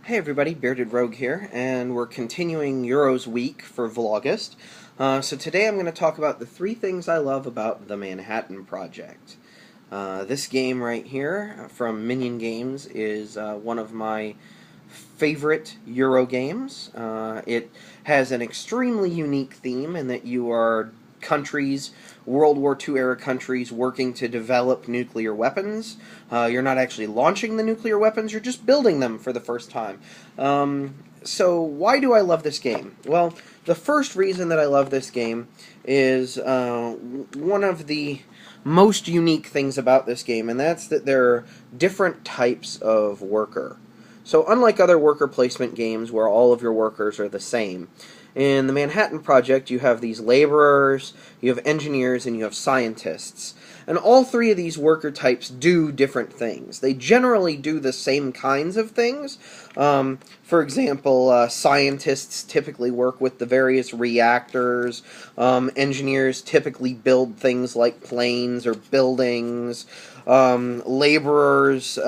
Hey everybody, Bearded Rogue here, and we're continuing Euros Week for Vlogust. So today I'm going to talk about the 3 things I love about the Manhattan Project. This game right here from Minion Games is one of my favorite Euro games. It has an extremely unique theme in that you are countries, World War II era countries, working to develop nuclear weapons. You're not actually launching the nuclear weapons, you're just building them for the first time. So why do I love this game? Well, the first reason that I love this game is one of the most unique things about this game, and that's that there are different types of worker. So unlike other worker placement games where all of your workers are the same, in the Manhattan Project you have these laborers, you have engineers, and you have scientists. And all 3 of these worker types do different things. They generally do the same kinds of things. For example, scientists typically work with the various reactors. Engineers typically build things like planes or buildings. Laborers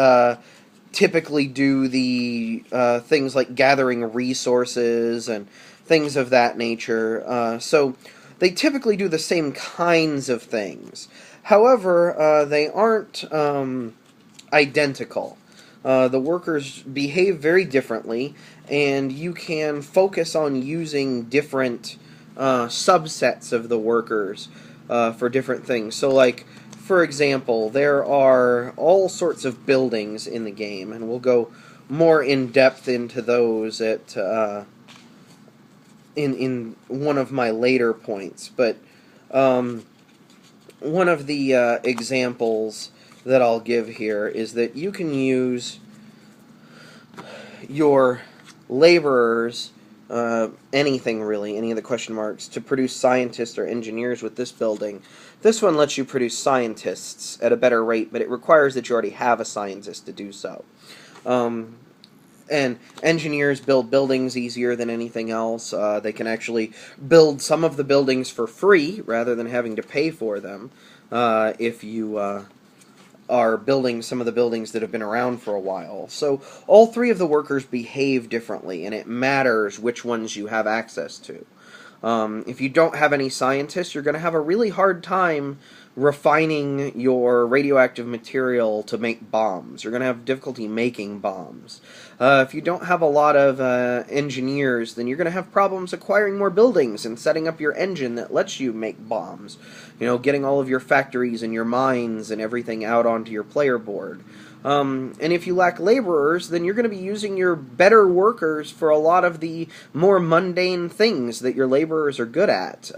typically do the things like gathering resources and things of that nature. So they typically do the same kinds of things. However, they aren't identical. The workers behave very differently, and you can focus on using different subsets of the workers for different things. So, like, for example, there are all sorts of buildings in the game, and we'll go more in depth into those at in one of my later points. But one of the examples that I'll give here is that you can use your laborers, anything really, any of the question marks, to produce scientists or engineers with this building. This one lets you produce scientists at a better rate, but it requires that you already have a scientist to do so. And engineers build buildings easier than anything else. They can actually build some of the buildings for free rather than having to pay for them if you are building some of the buildings that have been around for a while. So all 3 of the workers behave differently, and it matters which ones you have access to. If you don't have any scientists, you're going to have a really hard time refining your radioactive material to make bombs. You're going to have difficulty making bombs. If you don't have a lot of engineers, then you're going to have problems acquiring more buildings and setting up your engine that lets you make bombs. You know, getting all of your factories and your mines and everything out onto your player board. And if you lack laborers, then you're going to be using your better workers for a lot of the more mundane things that your laborers are good at.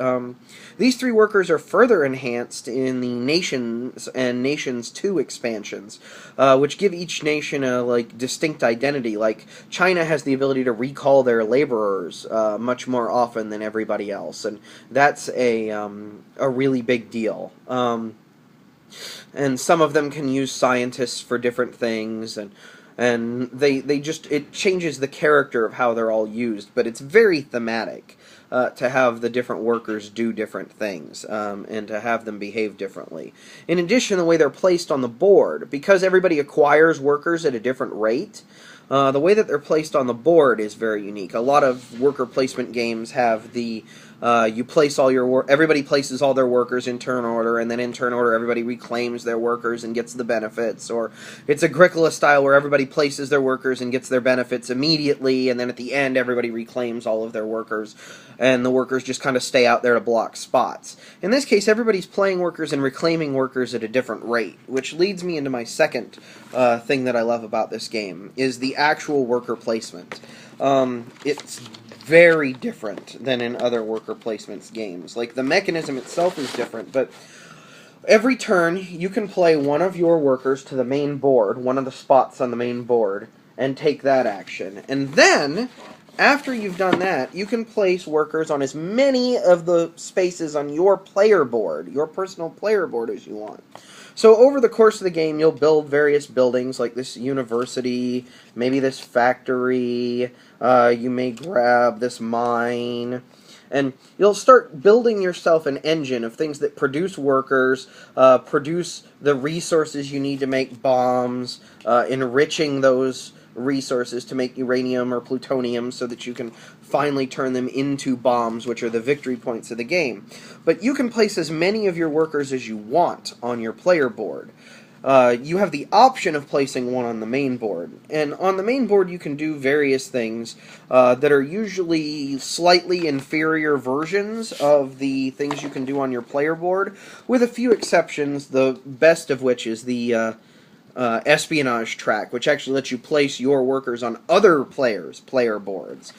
These 3 workers are further enhanced in the Nations and Nations 2 expansions, which give each nation a distinct identity. Like, China has the ability to recall their laborers much more often than everybody else, and that's a really big deal. And some of them can use scientists for different things, and they just, it changes the character of how they're all used, but it's very thematic to have the different workers do different things, and to have them behave differently. In addition, the way they're placed on the board, because everybody acquires workers at a different rate, the way that they're placed on the board is very unique. A lot of worker placement games have the you place all your everybody places all their workers in turn order, and then in turn order everybody reclaims their workers and gets the benefits. Or it's Agricola style where everybody places their workers and gets their benefits immediately, and then at the end everybody reclaims all of their workers, and the workers just kind of stay out there to block spots. In this case, everybody's playing workers and reclaiming workers at a different rate, which leads me into my second thing that I love about this game, is the actual worker placement. It's very different than in other worker placements games. Like, the mechanism itself is different, but every turn you can play one of your workers to the main board, one of the spots on the main board, and take that action. And then, after you've done that, you can place workers on as many of the spaces on your player board, your personal player board, as you want. So over the course of the game, you'll build various buildings, like this university, maybe this factory, you may grab this mine, and you'll start building yourself an engine of things that produce workers, produce the resources you need to make bombs, enriching those resources to make uranium or plutonium so that you can finally turn them into bombs, which are the victory points of the game. But you can place as many of your workers as you want on your player board. You have the option of placing one on the main board. And on the main board you can do various things that are usually slightly inferior versions of the things you can do on your player board, with a few exceptions, the best of which is the espionage track, which actually lets you place your workers on other players' player boards.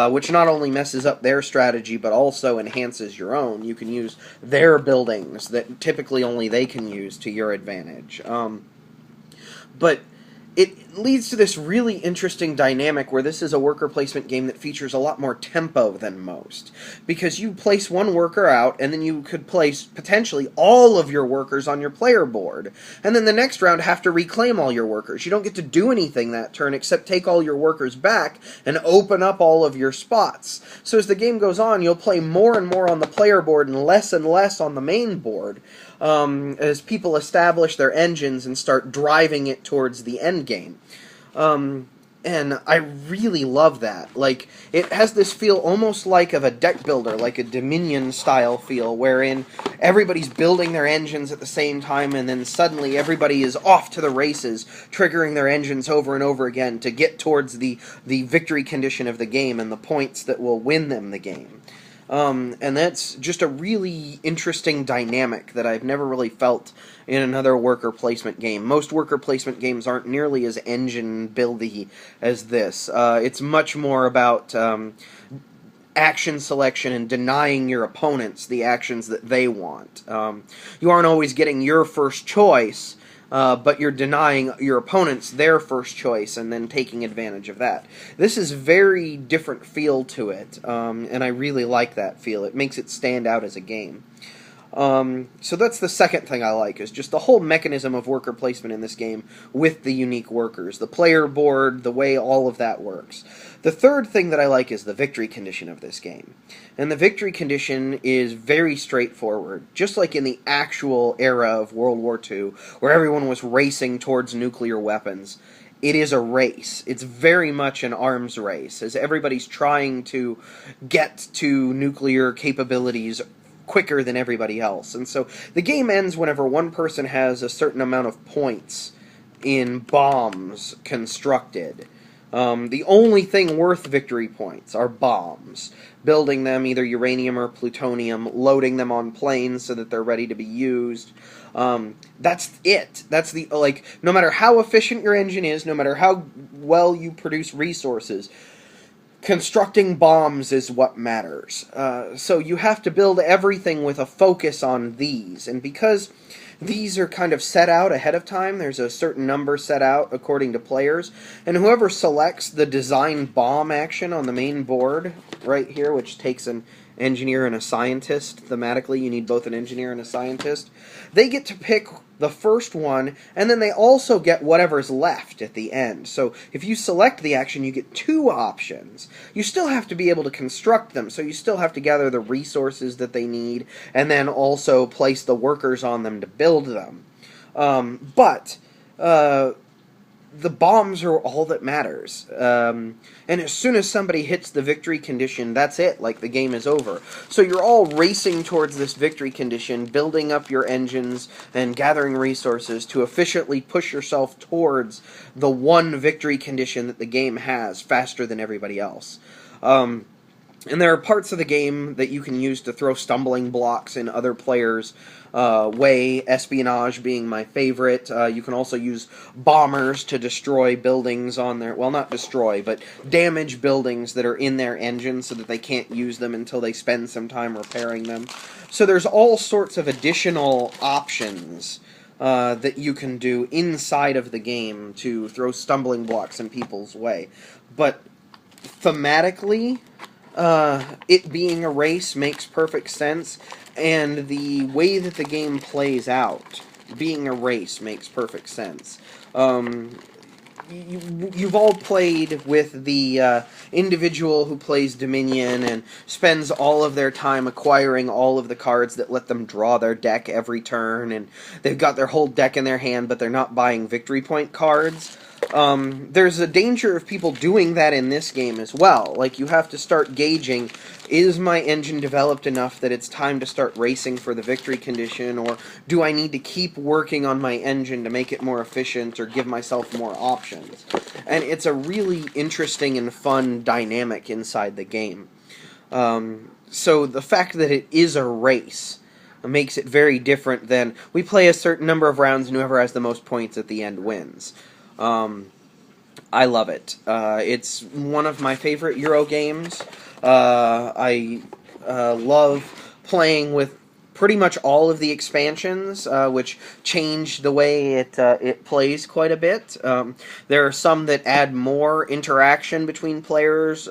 Which not only messes up their strategy, but also enhances your own. You can use their buildings that typically only they can use to your advantage. But it leads to this really interesting dynamic where this is a worker placement game that features a lot more tempo than most. Because you place one worker out, and then you could place potentially all of your workers on your player board. And then the next round have to reclaim all your workers. You don't get to do anything that turn except take all your workers back and open up all of your spots. So as the game goes on, you'll play more and more on the player board and less on the main board. As people establish their engines and start driving it towards the end game. And I really love that. Like, it has this feel almost like of a deck builder, like a Dominion-style feel, wherein everybody's building their engines at the same time, and then suddenly everybody is off to the races, triggering their engines over and over again to get towards the victory condition of the game and the points that will win them the game. And that's just a really interesting dynamic that I've never really felt in another worker placement game. Most worker placement games aren't nearly as engine-buildy as this. It's much more about action selection and denying your opponents the actions that they want. You aren't always getting your first choice, but you're denying your opponents their first choice and then taking advantage of that. This is very different feel to it, and I really like that feel. It makes it stand out as a game. So that's the second thing I like, is just the whole mechanism of worker placement in this game with the unique workers, the player board, the way all of that works. The third thing that I like is the victory condition of this game. And the victory condition is very straightforward, just like in the actual era of World War II, where everyone was racing towards nuclear weapons. It is a race. It's very much an arms race, as everybody's trying to get to nuclear capabilities quicker than everybody else. And so the game ends whenever one person has a certain amount of points in bombs constructed. The only thing worth victory points are bombs. Building them, either uranium or plutonium, loading them on planes so that they're ready to be used. That's it. That's the, like, no matter how efficient your engine is, no matter how well you produce resources, constructing bombs is what matters. So you have to build everything with a focus on these. And because these are kind of set out ahead of time, there's a certain number set out according to players, and whoever selects the design bomb action on the main board right here, which takes an engineer and a scientist, thematically you need both an engineer and a scientist, they get to pick the first one, and then they also get whatever's left at the end. So if you select the action, you get two options. You still have to be able to construct them, so you still have to gather the resources that they need, and then also place the workers on them to build them. But the bombs are all that matters. And as soon as somebody hits the victory condition, that's it. Like, the game is over. So you're all racing towards this victory condition, building up your engines and gathering resources to efficiently push yourself towards the one victory condition that the game has faster than everybody else. And there are parts of the game that you can use to throw stumbling blocks in other players' way, espionage being my favorite. You can also use bombers to destroy buildings on their, well, not destroy, but damage buildings that are in their engine so that they can't use them until they spend some time repairing them. So there's all sorts of additional options that you can do inside of the game to throw stumbling blocks in people's way. But thematically, it being a race makes perfect sense, and the way that the game plays out, being a race, makes perfect sense. You've all played with the individual who plays Dominion and spends all of their time acquiring all of the cards that let them draw their deck every turn, and they've got their whole deck in their hand, but they're not buying victory point cards. there's a danger of people doing that in this game as well. Like, you have to start gauging, is my engine developed enough that it's time to start racing for the victory condition, or do I need to keep working on my engine to make it more efficient or give myself more options? And it's a really interesting and fun dynamic inside the game. So the fact that it is a race makes it very different than we play a certain number of rounds and whoever has the most points at the end wins. I love it. It's one of my favorite Euro games. I love playing with pretty much all of the expansions, which change the way it plays quite a bit. There are some that add more interaction between players,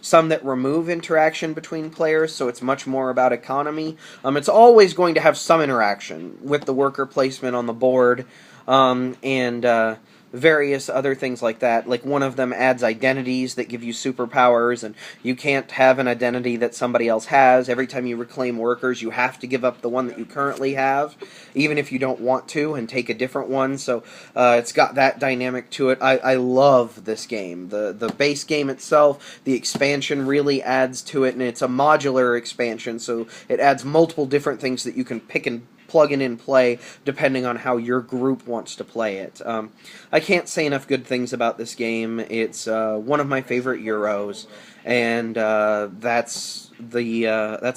some that remove interaction between players, so it's much more about economy. It's always going to have some interaction with the worker placement on the board, and various other things like that. Like, one of them adds identities that give you superpowers, and you can't have an identity that somebody else has. Every time you reclaim workers, you have to give up the one that you currently have, even if you don't want to, and take a different one. So it's got that dynamic to it. I love this game. The base game itself, the expansion really adds to it, and it's a modular expansion, so it adds multiple different things that you can pick and plug in and play depending on how your group wants to play it. I can't say enough good things about this game. It's one of my favorite Euros, and that's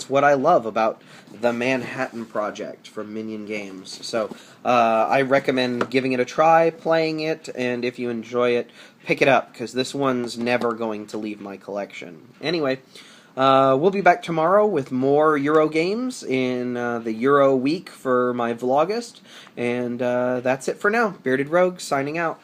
what I love about the Manhattan Project from Minion Games. So I recommend giving it a try, playing it, and if you enjoy it, pick it up, because this one's never going to leave my collection. Anyway, we'll be back tomorrow with more Euro games in the Euro week for my Vlogust, and that's it for now. Bearded Rogue signing out.